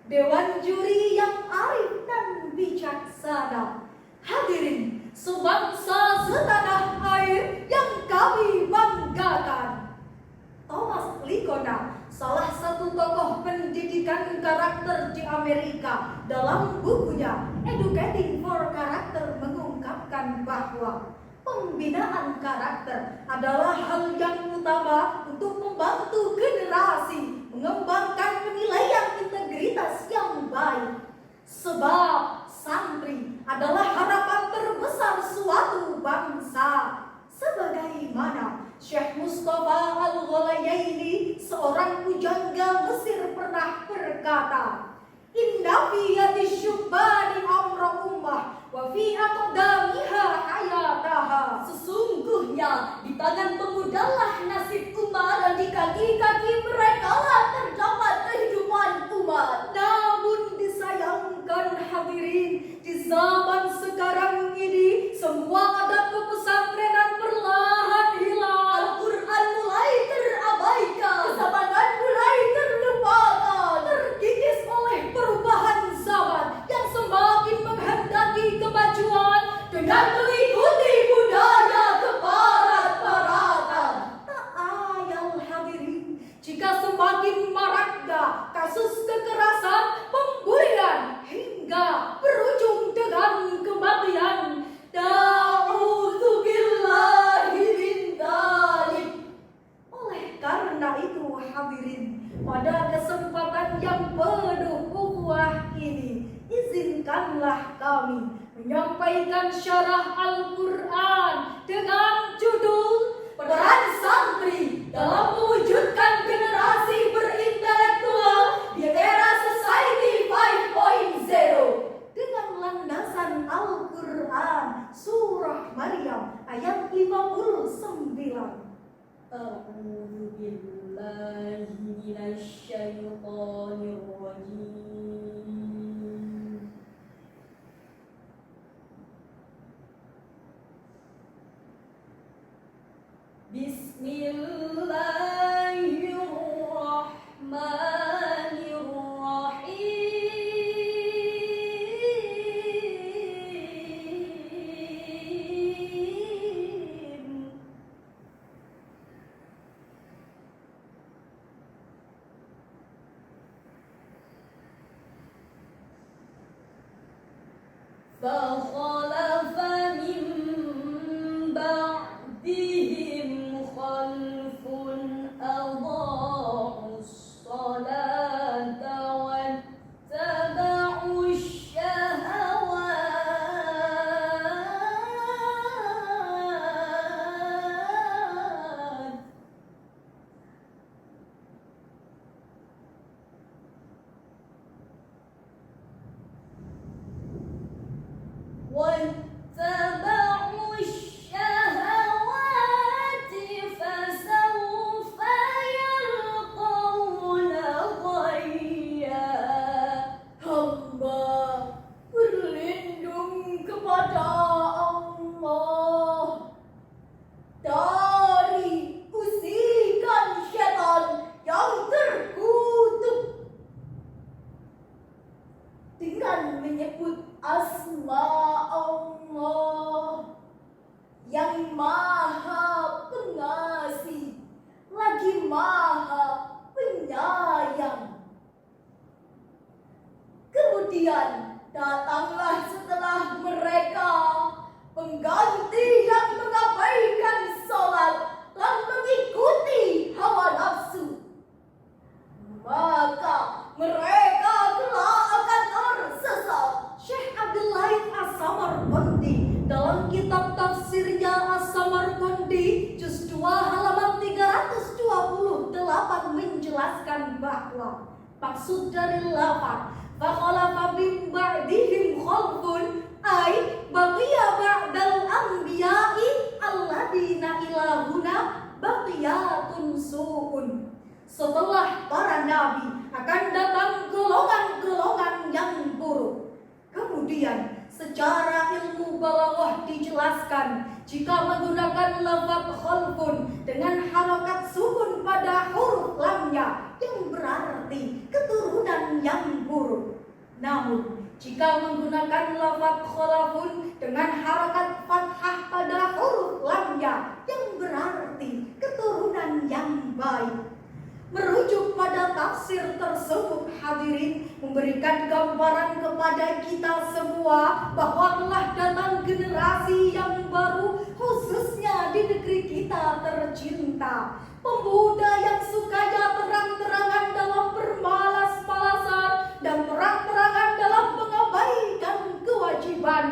Dewan juri yang arif dan bijaksana, hadirin sebangsa setanah air yang kami banggakan. Thomas Likona, salah satu tokoh pendidikan karakter di Amerika, dalam bukunya Educating for Character mengungkapkan bahwa pembinaan karakter adalah hal yang utama untuk membantu generasi mengembangkan penilaian integritas yang baik. Sebab santri adalah harapan terbesar suatu bangsa. Sebagaimana Syekh Mustafa Al-Ghalayaini, seorang pujangga Mesir, pernah berkata, "Inna fi yadi syubbani amra ummah wa fi aqdamiha hayataha." Sesungguhnya di tangan pemudalah nasib umat dan di kaki-kaki mereka lah terdapat kehidupan umat. Namun disayangkan hadirin, di zaman sekarang ini semua adat kepesantrenan perlahan hilang. Al-Quran mulai terabaikan, kesamaran mulai terlupakan, terkikis oleh perubahan zaman yang semakin menghendaki kemajuan dengan mengikuti budaya kebarat-baratan. Tak ayal hadirin jika semakin maraknya kasus kekerasan, pembulian hingga berujung dengan kematian. Na'udzubillahi min dzalik. Oleh karena itu hadirin, pada kesempatan yang penuh ukhuwah ini, izinkanlah kami menyampaikan syarah Al-Quran dengan judul Peran Santri dalam Mewujudkan Generasi Berintelektual di Era Society 5.0, dengan landasan Al-Quran Surah Maryam ayat 59. A'udzu billahi minasyaitonir rajim. Bismillahirrahmanirrahim. فخلف من بعدهم خلف أضاعوا الصلاة واتبعوا الشهوات فسوف يلقون غيا. Hamba berlindung kepada Allah dari usikan syaitan yang terkutuk dengan menyebut asma Allah yang Maha Pengasih lagi Maha Penyayang. Kemudian datanglah setelah mereka pengganti yang mengabaikan sholat dan mengikuti hawa nafsu. Maka mereka kelak akan tersesat. Syekh Abdullah As-Samarqandi dalam kitab tafsirnya As-Samarqandi juz 2 halaman 328 menjelaskan bahwa maksud dari lafaz fakhalafa min ba'dihim khalfun ay baqiya ba'dal anbiya'i alladina ilahuna baqiyatun su'un. Setelah para nabi akan datang golongan-golongan yang buruk. Kemudian secara ilmu balaghah dijelaskan jika menggunakan lafaz khalfun dengan harokat sukun pada huruf lamnya yang berarti keturunan yang buruk, Namun, jika menggunakan lafaz khalafun dengan harakat fathah pada huruf lamnya yang berarti keturunan yang baik. Merujuk pada tafsir tersebut, hadirin, memberikan gambaran kepada kita semua bahwa telah datang generasi yang baru, khususnya di negeri kita tercinta. Pemuda yang sukanya terang-terangan dalam bermalas-malasan dan terang-terangan dalam mengabaikan kewajiban.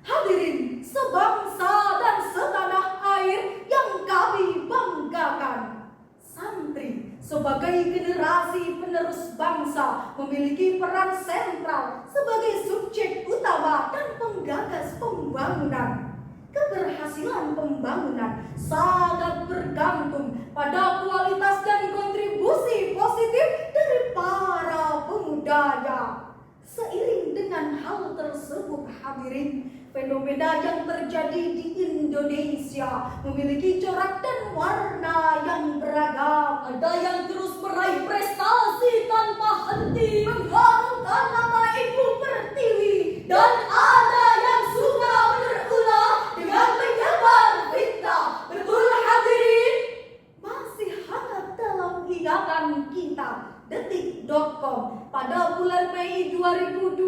Hadirin, sebangsa dan setanah air yang kami banggakan. Santri sebagai generasi penerus bangsa memiliki peran sentral sebagai subjek utama dan penggagas pembangunan. Keberhasilan pembangunan sangat bergantung pada kualitas dan kontribusi positif dari para pemudanya. Seiring dengan hal tersebut, hadirin, fenomena yang terjadi di Indonesia memiliki corak dan warna yang beragam. Ada yang terus meraih prestasi tanpa henti, mengharumkan nama Ibu Pertiwi, dan ada yang suka berulah dengan menyebar fitnah. Betul, hadirin? Masih hangat dalam ingatan kita. Detik.com pada bulan Mei 2023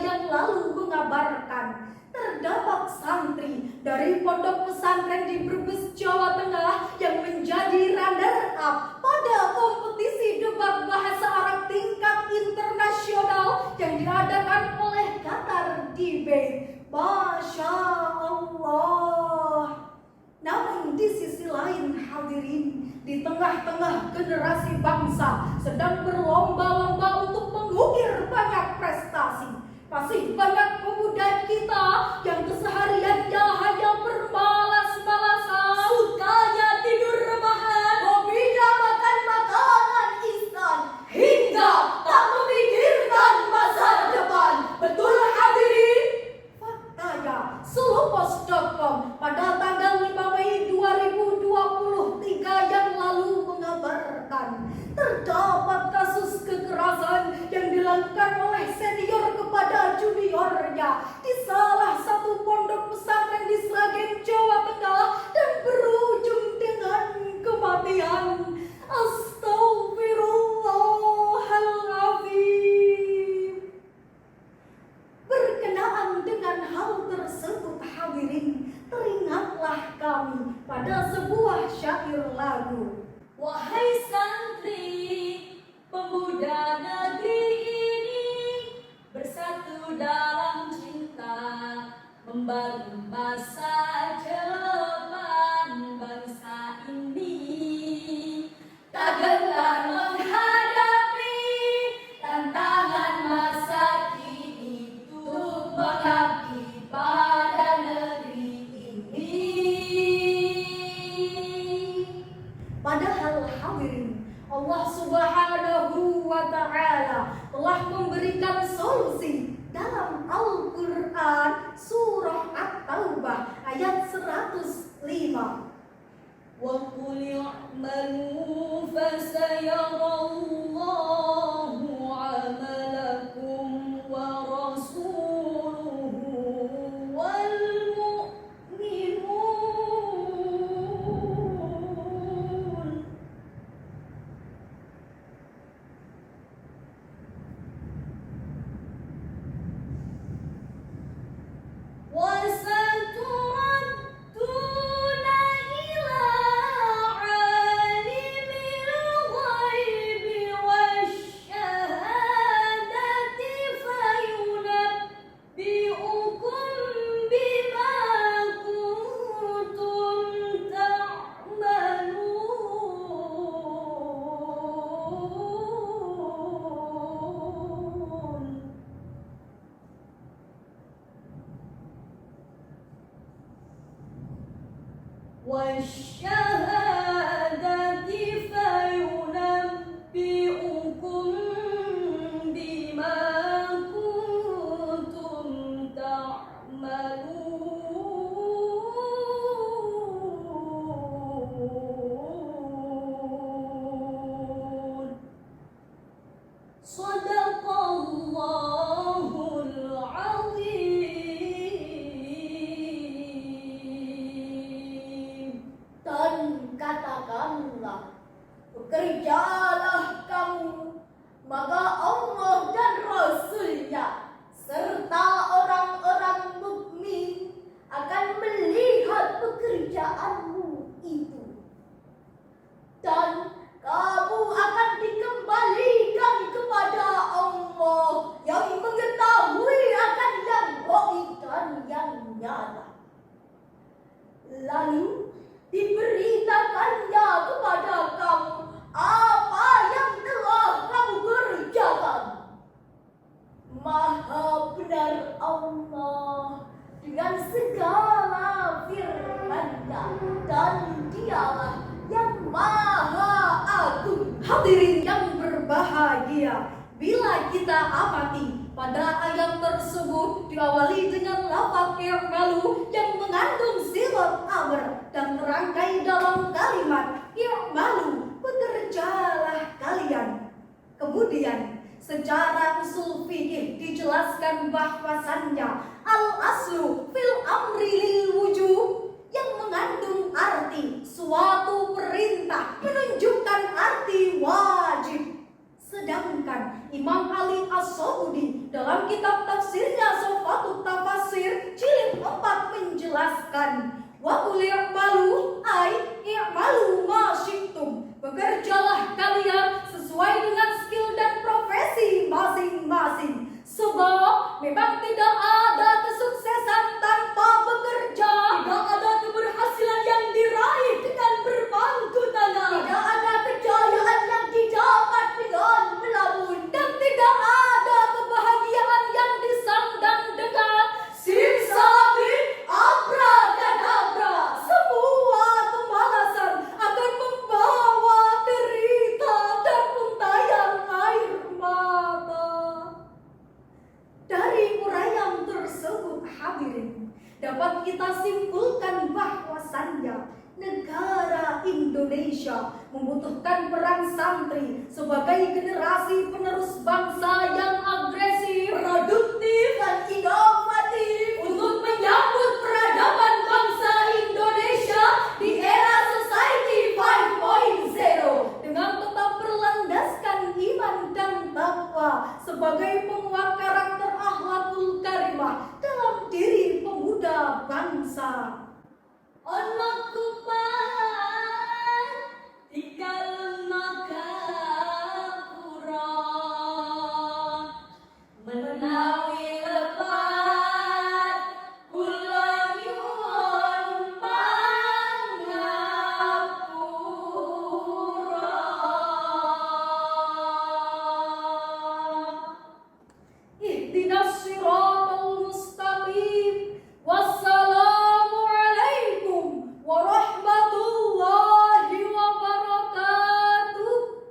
yang lalu mengabarkan terdapat santri dari pondok pesantren di Brebes, Jawa Tengah yang menjadi runner-up pada kompetisi debat bahasa Arab tingkat internasional yang diadakan oleh Qatar Debate. Masya Allah. Namun di sisi lain, hadirin, di tengah-tengah generasi bangsa sedang berlomba-lomba untuk mengukir banyak prestasi, masih banyak pemuda kita yang kesehariannya hanya bermalas-malasan, sukanya tidur rebahan, hobinya makan makanan instan, hingga tak memikirkan masa depan. Betul, hadirin? Faktanya, Slupos.com pada tanggal 5 Mei 2023 yang lalu mengabarkan terdapat kasus kekerasan yang dilakukan oleh senior kepada juniornya di salah satu pondok pesantren di Sragen, Jawa Tengah, dan berujung dengan kematian. Astaghfirullahaladzim. Berkenaan dengan hal tersebut, hadirin, teringatlah kami pada sebuah syair lagu. Wahai santri, pemuda negeri ini, bersatu dalam cinta, membangun masa depan bangsa ini. Tak gentar menghadapi tantangan masa kini, untuk mengabdi pada negeri ini. Padahal, hadirin, Allah Subhanahu wa Ta'ala telah memberikan solusi dalam Al-Quran surah At-Taubah ayat 105. Wa qul i'malu fasayarallahu 'amalakum wa rasuluhu wal mu'minun. Wa saturadduna ila 'alimil ghaibi wasyahadati fayunabbi'ukum bima kuntum ta'malun. Wasyahadati fayunabbi'ukum bima kuntum ta'malun. Sadaqallahul azim. Dan katakanlah, bekerjalah kamu, maka Allah dan Rasul-Nya serta orang-orang mukmin akan melihat pekerjaanmu itu, dan kamu akan dikembalikan kepada Allah yang mengetahui akan yang gaib dan yang nyata. Lalu diberitakannya kepada kamu apa yang telah kamu kerjakan. Maha benar Allah dengan segala firman-Nya, dan Dialah yang Maha Agung. Hadirin yang berbahagia, bila kita amati pada ayat tersebut diawali dengan lafaz i'malu yang mengandung silat amr dan terangkai dalam kalimat i'malu, bekerjalah kalian. Kemudian secara usul fikih dijelaskan bahwasannya al-aslu fil amri lil wujub yang mengandung arti suatu perintah menunjukkan arti wajib. Sedangkan Imam Ali As-Sabuni dalam kitab tafsirnya Sofatut Tafasir jilid 4 menjelaskan wa qul i'malu ay i'malu ma syi'tum, bekerjalah kalian sesuai dengan skill dan profesi masing-masing, sebab memang tidak ada kesuksesan tanpa bekerja, tidak ada keberhasilan yang diraih dengan berpangku tangan, tidak ada kejayaan yang didapat dengan melamun, dan tidak ada kebahagiaan yang disandang dengan simsalabim abrakadabra. Semua kemalasan akan membawa derita dan untayan air mata. Dari uraian tersebut, hadirin, dapat kita simpulkan bahwasannya negara Indonesia membutuhkan peran santri sebagai generasi penerus bangsa yang agresif, produktif, dan inovatif untuk menyambut peradaban bangsa Indonesia di era Society 5.0 dengan tetap berlandaskan iman dan takwa sebagai penguat karakter akhlakul karimah dalam diri pemuda bangsa. Ana kupan tikal magapura menawi lepat kula nyuwun pangapura. Ihdinas siratal mustaqim. Wassalamu alaikum warahmatullahi wabarakatuh.